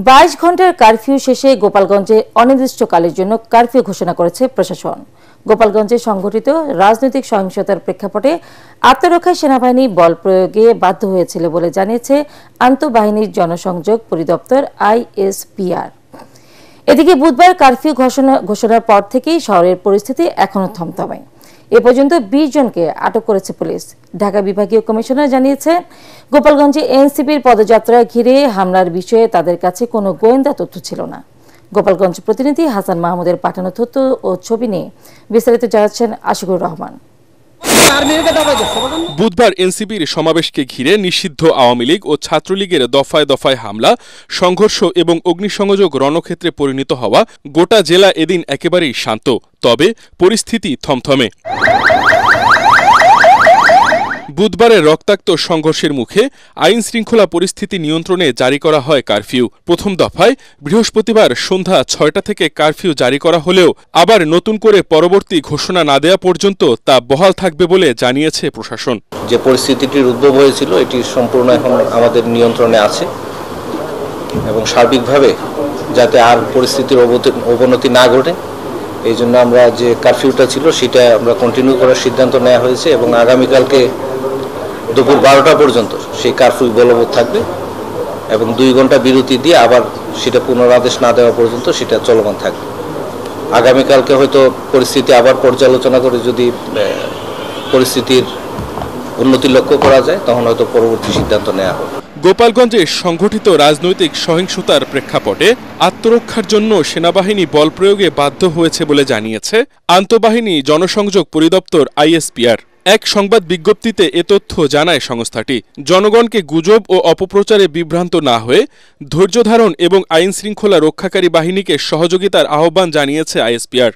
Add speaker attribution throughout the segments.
Speaker 1: 22 ঘন্টার কারফিউ শেষে গোপালগঞ্জে অনির্দিষ্টকালের জন্য কারফিউ ঘোষণা করেছে প্রশাসন। গোপালগঞ্জে সংঘটিত রাজনৈতিক সহিংসতার প্রেক্ষাপটে আত্মরক্ষায় সেনাবাহিনী বল প্রয়োগে বাধ্য হয়েছিল বলে জানিয়েছে আন্তঃবাহিনীর জনসংযোগ পরিদপ্তর ISPR। এদিকে বুধবার কারফিউ ঘোষণার পর থেকেই শহরের পরিস্থিতি এখনো থমথমে। এ পর্যন্ত 20 জনকে আটক করেছে পুলিশ। ঢাকা বিভাগীয় কমিশনার জানিয়েছেন, গোপালগঞ্জে এনসিপির পদযাত্রা ঘিরে হামলার বিষয়ে তাদের কাছে কোনো গোয়েন্দা তথ্য ছিল না। গোপালগঞ্জ প্রতিনিধি হাসান মাহমুদের পাঠানো তথ্য ও ছবি নিয়ে বিস্তারিত জানাচ্ছেন আশিকুর রহমান।
Speaker 2: বুধবার এনসিপির সমাবেশকে ঘিরে নিষিদ্ধ আওয়ামী লীগ ও ছাত্রলীগের দফায় দফায় হামলা, সংঘর্ষ এবং অগ্নিসংযোগ রণক্ষেত্রে পরিণত হওয়া গোটা জেলা এদিন একেবারেই শান্ত, তবে পরিস্থিতি থমথমে। বুধবারের রক্তাক্ত সংঘর্ষের মুখে আইন শৃঙ্খলা পরিস্থিতি নিয়ন্ত্রণে জারি করা হয় কারফিউ। প্রথম দফায় বৃহস্পতিবার সন্ধ্যা 6টা থেকে কারফিউ জারি করা হলেও আবার নতুন করে পরবর্তী ঘোষণা না দেওয়া পর্যন্ত তা বহাল থাকবে বলে জানিয়েছে প্রশাসন।
Speaker 3: যে পরিস্থিতিটির উদ্ভব হয়েছিল এটি সম্পূর্ণ এখন আমাদের নিয়ন্ত্রণে আছে এবং সার্বিকভাবে যাতে আর পরিস্থিতির অবনতি না ঘটে এই জন্য আমরা যে কারফিউটা ছিল সেটা আমরা কন্টিনিউ করার সিদ্ধান্ত নেওয়া হয়েছে এবং আগামীকালকে দুপুর 12টা পর্যন্ত সেই কারফিউ বলবৎ থাকবে এবং 2 ঘন্টা বিরতি দিয়ে আবার সেটা পুনরাদেশ না দেওয়া পর্যন্ত সেটা চলমান থাকবে। আগামীকালকে হয়তো পরিস্থিতি আবার পর্যালোচনা করে যদি পরিস্থিতির উন্নতি লক্ষ্য করা যায় তখন হয়তো পরবর্তী সিদ্ধান্ত নেওয়া হবে।
Speaker 2: গোপালগঞ্জে সংঘটিত রাজনৈতিক সহিংসতার প্রেক্ষাপটে আত্মরক্ষার জন্য সেনাবাহিনী বল প্রয়োগে বাধ্য হয়েছে বলে জানিয়েছে আন্তঃবাহিনী জনসংযোগ পরিদপ্তর ISPR। এক সংবাদ বিজ্ঞপ্তিতে এ তথ্য জানায় সংস্থাটি। জনগণকে গুজব ও অপপ্রচারে বিভ্রান্ত না হয়ে ধৈর্য ধারণ এবং আইন শৃঙ্খলা রক্ষাকারী বাহিনীকে সহযোগিতার আহ্বান জানিয়েছে ISPR।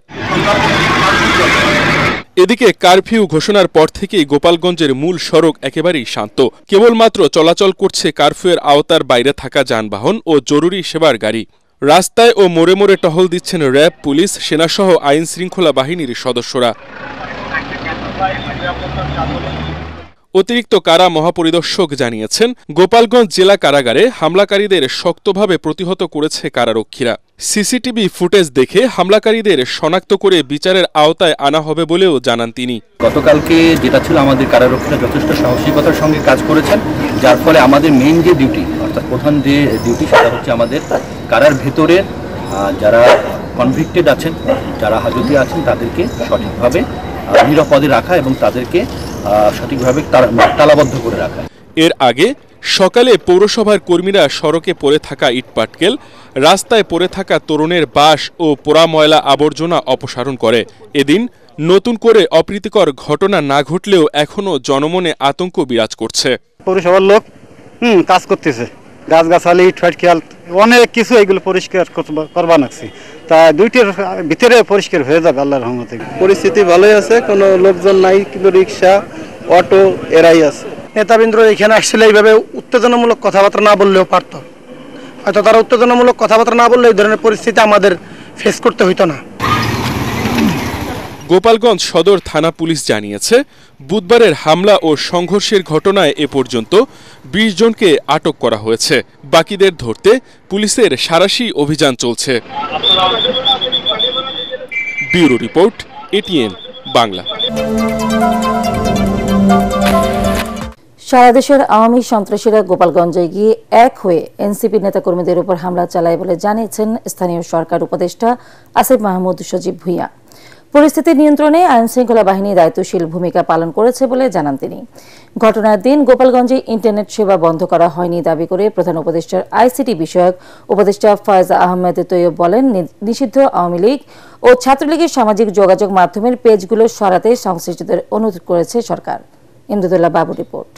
Speaker 2: এদিকে কারফিউ ঘোষণার পর থেকেই গোপালগঞ্জের মূল সড়ক একেবারেই শান্ত। কেবলমাত্র চলাচল করছে কারফিউয়ের আওতার বাইরে থাকা যানবাহন ও জরুরি সেবার গাড়ি। রাস্তায় ও মোড়ে মোড়ে টহল দিচ্ছেন র্যাব, পুলিশ, সেনাসহ আইন শৃঙ্খলা বাহিনীর সদস্যরা। অতিরিক্ত কারা মহাপরিদর্শক জানিয়েছেন, গোপালগঞ্জ জেলা কারাগারে হামলাকারীদের শক্তভাবে প্রতিহত করেছে কারারক্ষীরা। সিসিটিভি ফুটেজ দেখে হামলাকারীদের শনাক্ত করে বিচারের আওতায় আনা হবে বলেও জানান তিনি।
Speaker 4: গতকালকে যেটা ছিল আমাদের কারারক্ষীরা যথেষ্ট সাহসিকতার সঙ্গে কাজ করেছেন, যার ফলে আমাদের মেইন যে ডিউটি অর্থাৎ প্রধান যে ডিউটি সেটা হচ্ছে আমাদের কারার ভেতরের যারা কনভিক্টেড আছেন, যারা হাজতি আছেন তাদেরকে সঠিকভাবে নিরাপদে রাখা এবং তাদেরকে সঠিকভাবে তালাবদ্ধ করে রাখা।
Speaker 2: এর আগে সকালে পৌরসভার কর্মীরা সড়কে পড়ে থাকা ইটপাটকেল, রাস্তায় পড়ে থাকা তরুণের বাস ও পোড়া ময়লা আবর্জনা অপসারণ করে। এদিন নতুন করে অপ্রীতিকর ঘটনা না ঘটলেও এখনো জনমনে আতঙ্ক বিরাজ করছে।
Speaker 5: পৌরসভার লোক কাজ করতেছে, গাছগাছালি, ইটফাট খেয়াল অনেক কিছু এগুলো পরিষ্কার করবা নাকছি, তা 2টির ভিতরে পরিষ্কার হয়ে যাবে আল্লাহর রহমতে।
Speaker 6: পরিস্থিতি ভালোই আছে, কোনো লোকজন নাই, কিন্তু রিক্সা, অটো এরাই আছে।
Speaker 5: নেতাবৃন্দ এখানে আসলে এইভাবে উত্তেজনামূলক কথাবার্তা না বললেও পারত, হয়তো তারা উত্তেজনামূলক কথাবার্তা না বললে এই ধরনের পরিস্থিতি আমাদের ফেস করতে হইতো না।
Speaker 2: গোপালগঞ্জ সদর থানা পুলিশ জানিয়েছে, বুধবারের হামলা ও সংঘর্ষের ঘটনায় এ পর্যন্ত 20 জনকে আটক করা হয়েছে। বাকিদের ধরতে পুলিশের সাঁড়াশি অভিযান চলছে। Bureau report, ATN Bangla.
Speaker 1: সারা দেশের আওয়ামী সন্ত্রাসীরা গোপালগঞ্জে গিয়ে এক হয়ে এনসিপি নেতাকর্মীদের উপর হামলা চালায় বলে জানিয়েছেন স্থানীয় সরকার উপদেষ্টা আসিফ মাহমুদ সজীব ভুঁইয়া। পরিস্থিতি নিয়ন্ত্রণে আইনশৃঙ্খলা বাহিনী দায়িত্বশীল ভূমিকা পালন করেছে বলে জানান তিনি। ঘটনার দিন গোপালগঞ্জে ইন্টারনেট সেবা বন্ধ করা হয়নি দাবি করে প্রধান উপদেষ্টার ICT বিষয়ক উপদেষ্টা ফয়েজ আহমেদ তৈয়ব বলেন, নিষিদ্ধ আওয়ামী লীগ ও ছাত্রলীগের সামাজিক যোগাযোগ মাধ্যমের পেজগুলো সরাতে সংশ্লিষ্টদের অনুরোধ করেছে সরকার। ইমদাদুল্লাহ বাবু রিপোর্ট।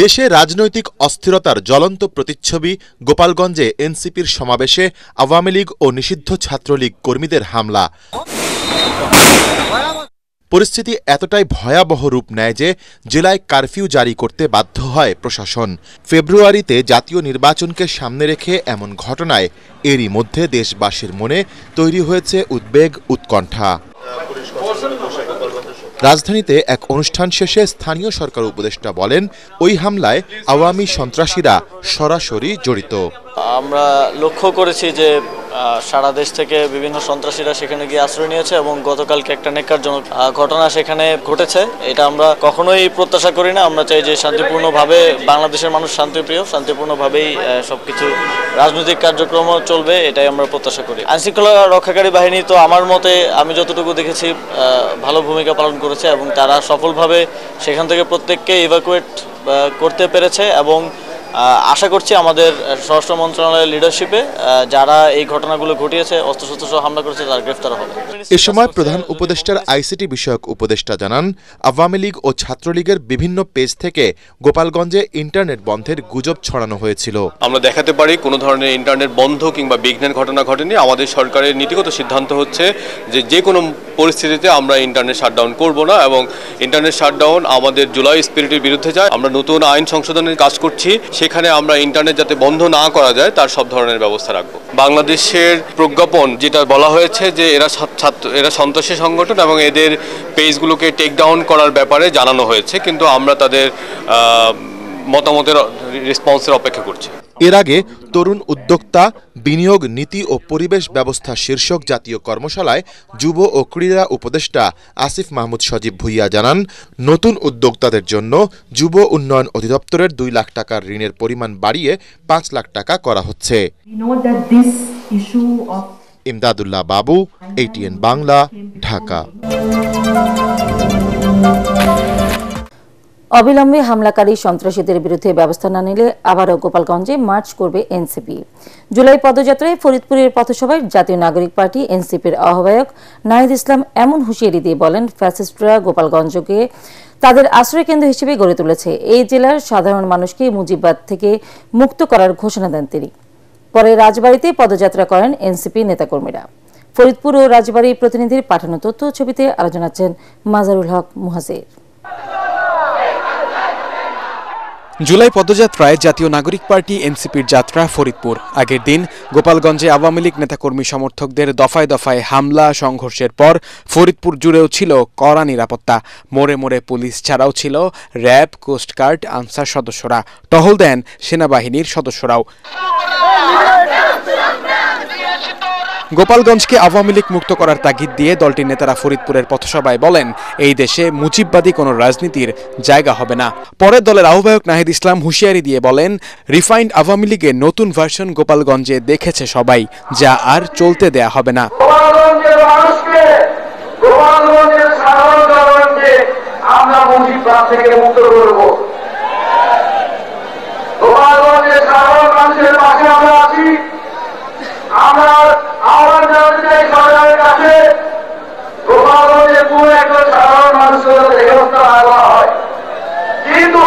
Speaker 7: দেশে রাজনৈতিক অস্থিরতার জ্বলন্ত প্রতিচ্ছবি গোপালগঞ্জে এনসিপির সমাবেশে আওয়ামী লীগ ও নিষিদ্ধ ছাত্রলীগ কর্মীদের হামলা। পরিস্থিতি এতটাই ভয়াবহ রূপ নেয় যে জেলায় কারফিউ জারি করতে বাধ্য হয় প্রশাসন। ফেব্রুয়ারিতে জাতীয় নির্বাচনকে সামনে রেখে এমন ঘটনায় এরই মধ্যে দেশবাসীর মনে তৈরি হয়েছে উদ্বেগ, উৎকণ্ঠা। রাজধানীতে এক অনুষ্ঠান শেষে স্থানীয় সরকার উপদেষ্টা বলেন, ওই হামলায় আওয়ামী সন্ত্রাসীরা সরাসরি জড়িত।
Speaker 8: আমরা লক্ষ্য করেছি যে সারা দেশ থেকে বিভিন্ন সন্ত্রাসীরা সেখানে গিয়ে আশ্রয় নিয়েছে এবং গতকালকে একটা নেক্কারজনক ঘটনা সেখানে ঘটেছে। এটা আমরা কখনোই প্রত্যাশা করি না। আমরা চাই যে শান্তিপূর্ণভাবে, বাংলাদেশের মানুষ শান্তিপ্রিয়, শান্তিপূর্ণভাবেই সবকিছু রাজনৈতিক কার্যক্রমও চলবে, এটাই আমরা প্রত্যাশা করি। আইনশৃঙ্খলা রক্ষাকারী বাহিনী তো আমার মতে আমি যতটুকু দেখেছি ভালো ভূমিকা পালন করেছে এবং তারা সফলভাবে সেখান থেকে প্রত্যেককে ইভাকুয়েট করতে পেরেছে এবং আশা করছি আমাদের স্বরাষ্ট্র মন্ত্রণালয়ের লিডারশিপে যারা এই ঘটনাগুলো ঘটিয়েছে, অস্ত্রশস্ত্র সহ হামলা করেছে, তারা গ্রেফতার হবে।
Speaker 7: এ সময় প্রধান উপদেষ্টার আইসিটি বিষয়ক উপদেষ্টা জানান, আওয়ামী লীগ ও ছাত্রলীগের বিভিন্ন পেজ থেকে গোপালগঞ্জে ইন্টারনেট বন্ধের গুজব ছড়ানো হয়েছিল।
Speaker 9: আমরা দেখাতে পারি কোনো ধরনের ইন্টারনেট বন্ধ কিংবা বিঘ্নের ঘটনা ঘটেনি। আমাদের সরকারের নীতিগত সিদ্ধান্ত হচ্ছে যে কোনো পরিস্থিতিতে আমরা ইন্টারনেট শাটডাউন করব না এবং ইন্টারনেট শাটডাউন আমাদের জুলাই স্পিরিটের বিরুদ্ধে যায়। আমরা নতুন আইন সংশোধনের কাজ করছি, সেখানে আমরা ইন্টারনেট যাতে বন্ধ না করা যায় তার সব ধরনের ব্যবস্থা রাখবো। বাংলাদেশের প্রজ্ঞাপন যেটা বলা হয়েছে যে এরা সন্ত্রাসী সংগঠন এবং এদের পেজগুলোকে টেক ডাউন করার ব্যাপারে জানানো হয়েছে, কিন্তু আমরা তাদের মতামতের রেসপন্সের অপেক্ষা করছি।
Speaker 7: এর আগে তরুণ উদ্যোক্তা, বিনিয়োগ নীতি ও পরিবেশ ব্যবস্থা শীর্ষক জাতীয় কর্মশালায় যুব ও ক্রীড়া উপদেষ্টা আসিফ মাহমুদ সজীব ভুইয়া জানান, নতুন উদ্যোক্তাদের জন্য যুব উন্নয়ন অধিদপ্তরের 2 লাখ টাকার ঋণের পরিমাণ বাড়িয়ে 5 লাখ টাকা করা হচ্ছে। ইমদাদুল্লাহ বাবু, ATN বাংলা, ঢাকা।
Speaker 1: অবিলম্বে হামলাকারী সন্ত্রাসীদের বিরুদ্ধে ব্যবস্থা না নিলে আবারও গোপালগঞ্জে মার্চ করবে এনসিপি। জুলাই পদযাত্রায় ফরিদপুরের পথসভায় জাতীয় নাগরিক পার্টি এনসিপির আহ্বায়ক নাহিদ ইসলাম এমন হুঁশিয়ারি দিয়ে বলেন, ফ্যাসিস্টরা গোপালগঞ্জকে তাদের আশ্রয়কেন্দ্র হিসেবে গড়ে তুলেছে। এই জেলার সাধারণ মানুষকে মুজিববাদ থেকে মুক্ত করার ঘোষণা দেন তিনি। পরে রাজবাড়ীতে পদযাত্রা করেন এনসিপি নেতাকর্মীরা। ফরিদপুর ও রাজবাড়ী প্রতিনিধির পাঠানো তথ্য ছবিতে আলোচনা আছেন মাজারুল হক মুহাজির।
Speaker 10: জুলাই পদযাত্রায় জাতীয় নাগরিক পার্টি এনসিপির যাত্রা ফরিদপুর। আগের দিন গোপালগঞ্জে আওয়ামী লীগ নেতাকর্মী সমর্থকদের দফায় দফায় হামলা সংঘর্ষের পর ফরিদপুর জুড়েও ছিল কড়া নিরাপত্তা। মোড়ে মোড়ে পুলিশ ছাড়াও ছিল র্যাব, কোস্টগার্ড, আনসার সদস্যরা। টহল দেন সেনাবাহিনীর সদস্যরাও। গোপালগঞ্জকে আওয়ামী লীগ মুক্ত করার তাগিদ দিয়ে দলটির নেতারা ফরিদপুরের পথসভায় বলেন, এই দেশে মুজিববাদী কোনো রাজনীতির জায়গা হবে না। পরে দলের আহ্বায়ক নাহিদ ইসলাম হুঁশিয়ারি দিয়ে বলেন, রিফাইন্ড আওয়ামী লীগের নতুন ভার্সন গোপালগঞ্জে দেখেছে সবাই, যা আর চলতে দেয়া হবে না। আমরা মুজিববাদ থেকে মুক্ত করব। গোপালগঞ্জের সাধারণ মানুষের পাশে আমরা আছি। আমরা আহ্বান জানাতে চাই সরকারের কাছে, গোপালগঞ্জের পুরো একজন সাধারণ মানুষের ব্যবস্থা না করা হয়, কিন্তু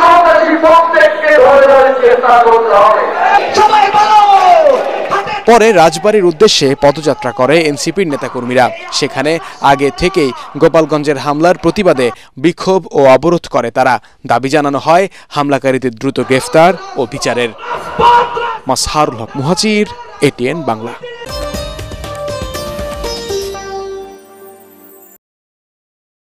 Speaker 10: সন্ত্রাসী প্রত্যেককে ধরে ধরে চেষ্টা করতে হবে। পরে রাজবাড়ীর উদ্দেশ্যে পদযাত্রা করে এনসিপির নেতাকর্মীরা। সেখানে আগে থেকেই গোপালগঞ্জের হামলার প্রতিবাদে বিক্ষোভ ও অবরোধ করে তারা। দাবি জানানো হয় হামলাকারীদের দ্রুত গ্রেফতার ও বিচারের। মাসহারুল হক মুহাজির, ATN বাংলা।